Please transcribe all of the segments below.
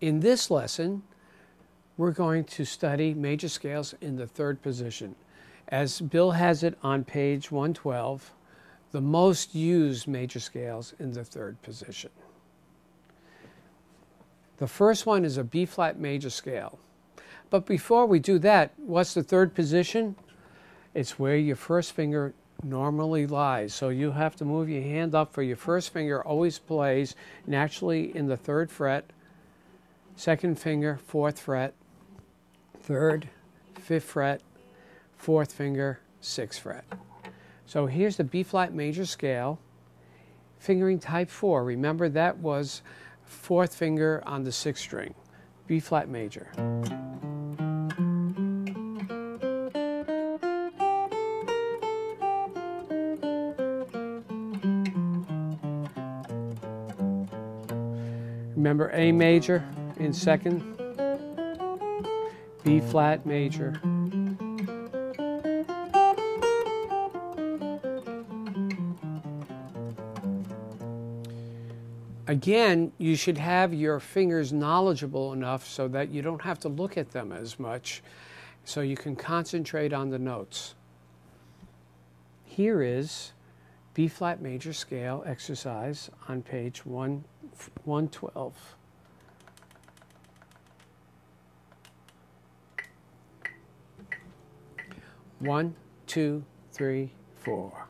In this lesson, we're going to study major scales in the third position. As Bill has it on page 112, the most used major scales in the third position. The first one is a B-flat major scale. But before we do that, what's the third position? It's where your first finger normally lies. So you have to move your hand up for your first finger always plays naturally in the third fret, second finger, fourth fret, third, fifth fret, fourth finger, sixth fret. So here's the B-flat major scale, fingering type 4. Remember that was fourth finger on the sixth string, B-flat major. Remember A major in second, B-flat major. Again, you should have your fingers knowledgeable enough so that you don't have to look at them as much, so you can concentrate on the notes. Here is B-flat major scale exercise on page 112. One, two, three, four.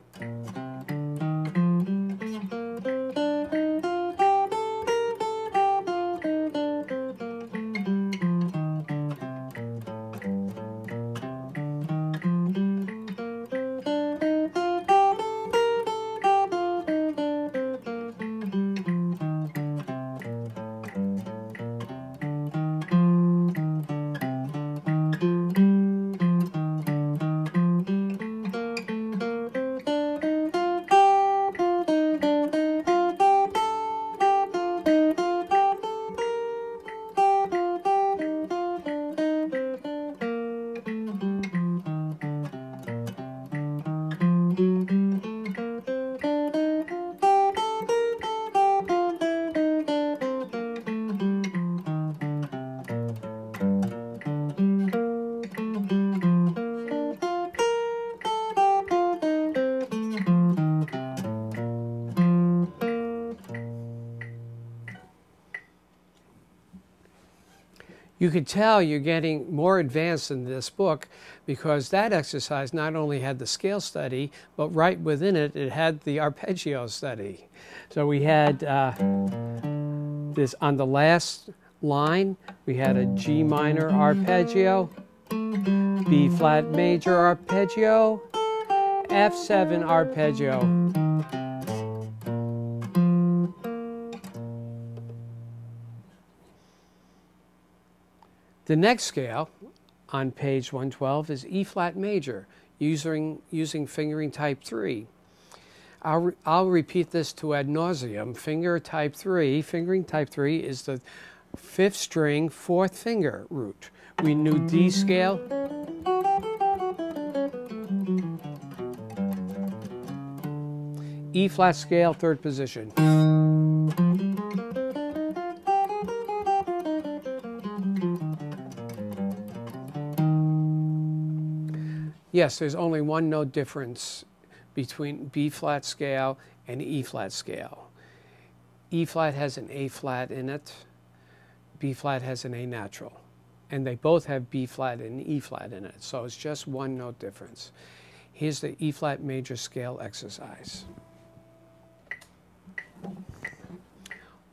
You could tell you're getting more advanced in this book because that exercise not only had the scale study, but right within it, it had the arpeggio study. So we had this on the last line, we had a G minor arpeggio, B flat major arpeggio, F7 arpeggio. The next scale on page 112 is E-flat major, using fingering type 3. I'll repeat this to ad nauseum. Fingering type 3 is the fifth string, fourth finger root. We knew D scale. E-flat scale, third position. Yes, there's only one note difference between B-flat scale and E-flat scale. E-flat has an A-flat in it, B-flat has an A natural, and they both have B-flat and E-flat in it, so it's just one note difference. Here's the E-flat major scale exercise.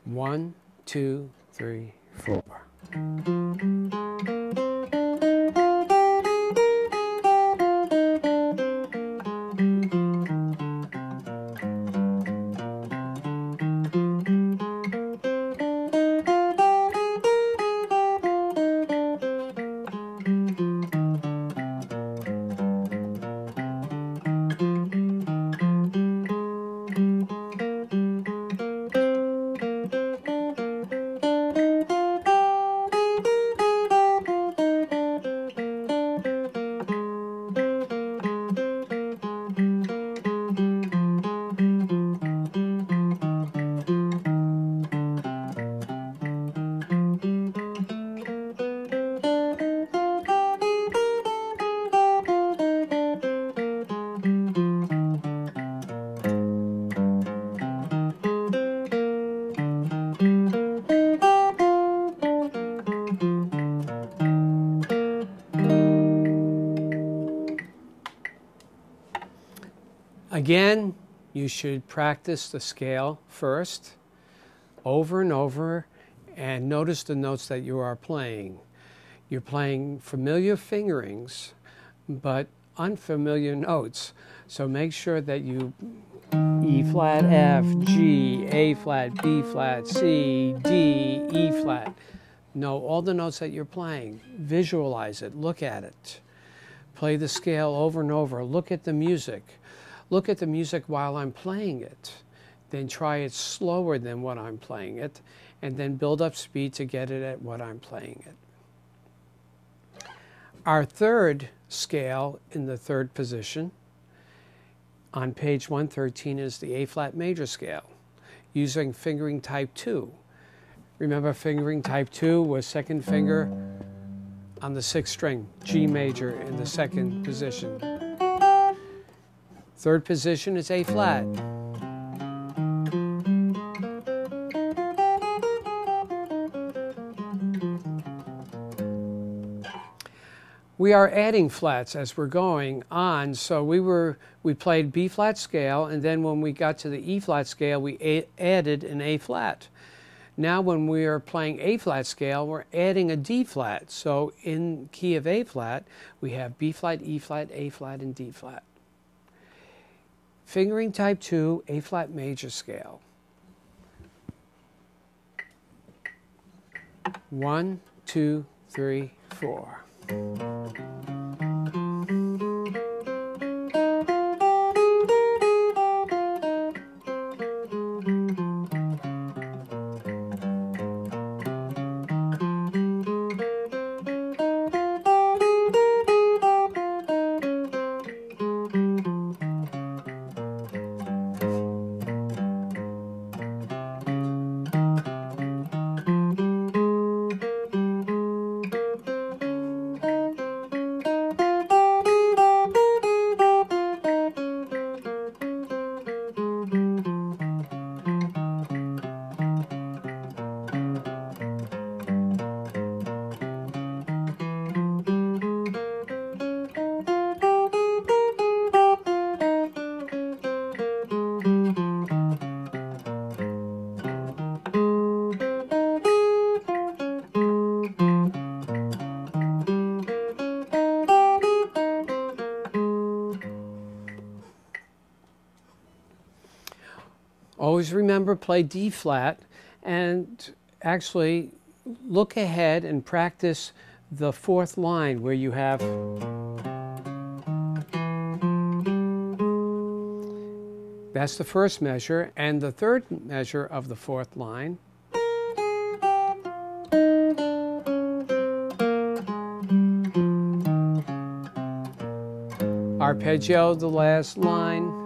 1, 2, 3, 4. Again, you should practice the scale first, over and over, and notice the notes that you are playing. You're playing familiar fingerings, but unfamiliar notes. So make sure that you E flat, F, G, A flat, B flat, C, D, E flat. Know all the notes that you're playing. Visualize it, look at it. Play the scale over and over. Look at the music. Look at the music while I'm playing it. Then try it slower than what I'm playing it, and then build up speed to get it at what I'm playing it. Our third scale in the third position on page 113 is the A flat major scale, using fingering type 2. Remember, fingering type 2 was second finger on the 6th string, G major in the second position. Third position is A flat. We are adding flats as we're going on, so we played B flat scale, and then when we got to the E flat scale, we added an A flat. Now when we are playing A flat scale, we're adding a D flat. So in key of A flat, we have B flat, E flat, A flat, and D flat. Fingering type 2, A flat major scale. 1, 2, 3, 4. Always remember, play D flat, and actually look ahead and practice the 4th line where you have that's the first measure, and the 3rd measure of the 4th line. Arpeggio, the last line.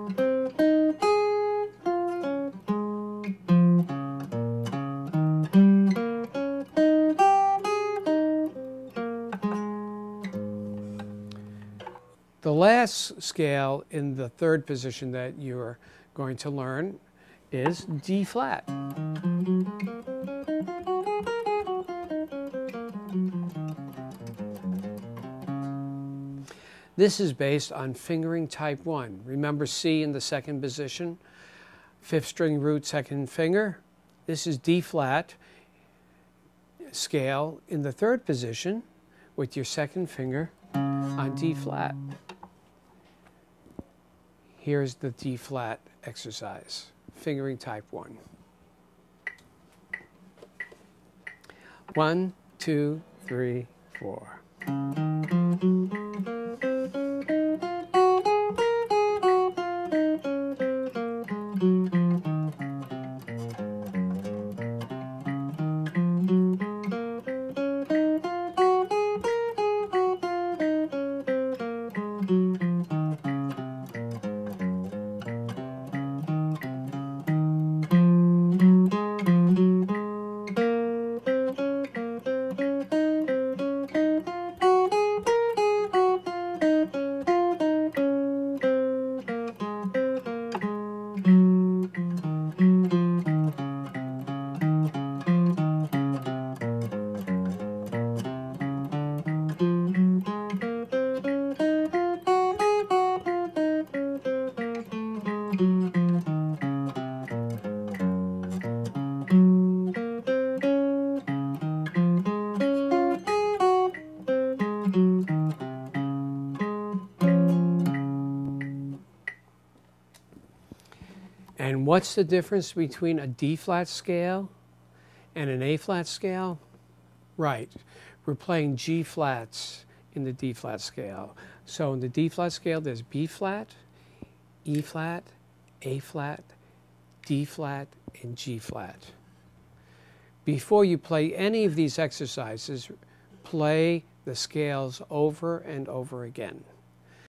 The last scale in the 3rd position that you're going to learn is D flat. This is based on fingering type 1. Remember C in the 2nd position, 5th string root 2nd finger. This is D flat scale in the 3rd position with your 2nd finger on D flat. Here's the D flat exercise, fingering type 1. 1, 2, 3, 4. What's the difference between a D-flat scale and an A-flat scale? Right, we're playing G-flats in the D-flat scale. So in the D-flat scale, there's B-flat, E-flat, A-flat, D-flat, and G-flat. Before you play any of these exercises, play the scales over and over again.